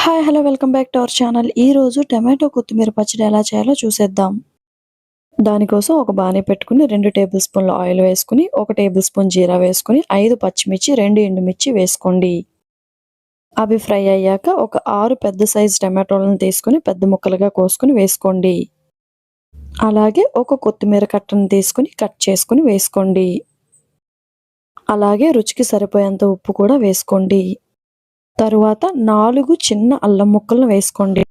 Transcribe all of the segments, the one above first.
Hi hello welcome back to our channel. ఈ రోజు tomato కొత్తిమీర పచ్చడి ఎలా చేయాలో చూసేద్దాం. దానికోసం ఒక బాణీ పెట్టుకుని 2 టేబుల్ స్పూన్ల ఆయిల్ వేసుకుని 1 టేబుల్ స్పూన్ జీరా వేసుకుని 5 పచ్చిమిర్చి 2 ఎండుమిర్చి వేసుకోండి. అవి ఫ్రై అయ్యాక ఒక 6 పెద్ద సైజు టమాటోలను తీసుకుని పెద్ద ముక్కలుగా కోసుకుని వేసుకోండి. అలాగే ఒక కొత్తిమీర కట్టను తీసుకుని కట్ చేసుకుని వేసుకోండి. అలాగే రుచికి సరిపోయేంత ఉప్పు కూడా వేసుకోండి. తరువాత 4 చిన్న అల్లం ముక్కలను వేసుకోండి.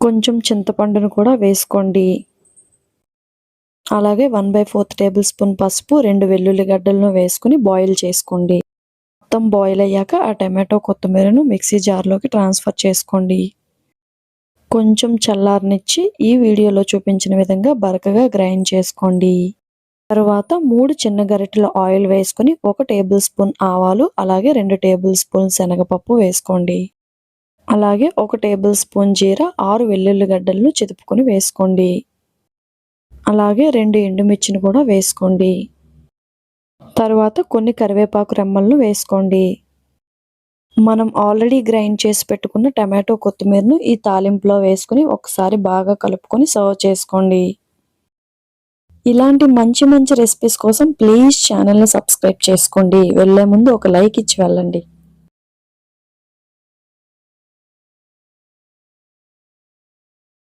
కొంచెం చింతపండును కూడా వేసుకోండి. అలాగే 1/4 టేబుల్ స్పూన్ పసుపు, 2 వెల్లుల్లి గడ్డలను వేసుకుని బాయిల్ చేసుకోండి. మొత్తం బాయిల్ అయ్యాక ఆ టమాటో కొత్తిమీరను మిక్సీ జార్లోకి ట్రాన్స్ఫర్ చేసుకోండి. కొంచెం చల్లారనిచ్చి ఈ వీడియోలో చూపించిన విధంగా బరకగా గ్రైండ్ చేసుకోండి. తరువాత 3 చిన్న గరిటెల ఆయిల్ వేసుకుని 1 టేబుల్ స్పూన్ ఆవాలు, అలాగే 2 టేబుల్ స్పూన్ శనగపప్పు వేసుకోండి. అలాగే 1 టేబుల్ స్పూన్ జీరా, 6 వెల్లుల్లి గడ్డలను చితుపుకొని వేసుకోండి. అలాగే 2 ఎండుమిర్చిని కూడా వేసుకోండి. తరువాత కొన్ని కరివేపాకు రెమ్మలను వేసుకోండి. మనం ఆల్రెడీ గ్రైండ్ చేసి పెట్టుకున్న టమాటో కొత్తిమీరను ఈ తాలింపులో వేసుకుని ఒకసారి బాగా కలుపుకొని సర్వ్ చేసుకోండి. ఇలాంటి మంచి రెసిపీస్ కోసం ప్లీజ్ ఛానల్ని సబ్స్క్రైబ్ చేసుకోండి. వెళ్ళే ముందు ఒక లైక్ ఇచ్చి వెళ్ళండి.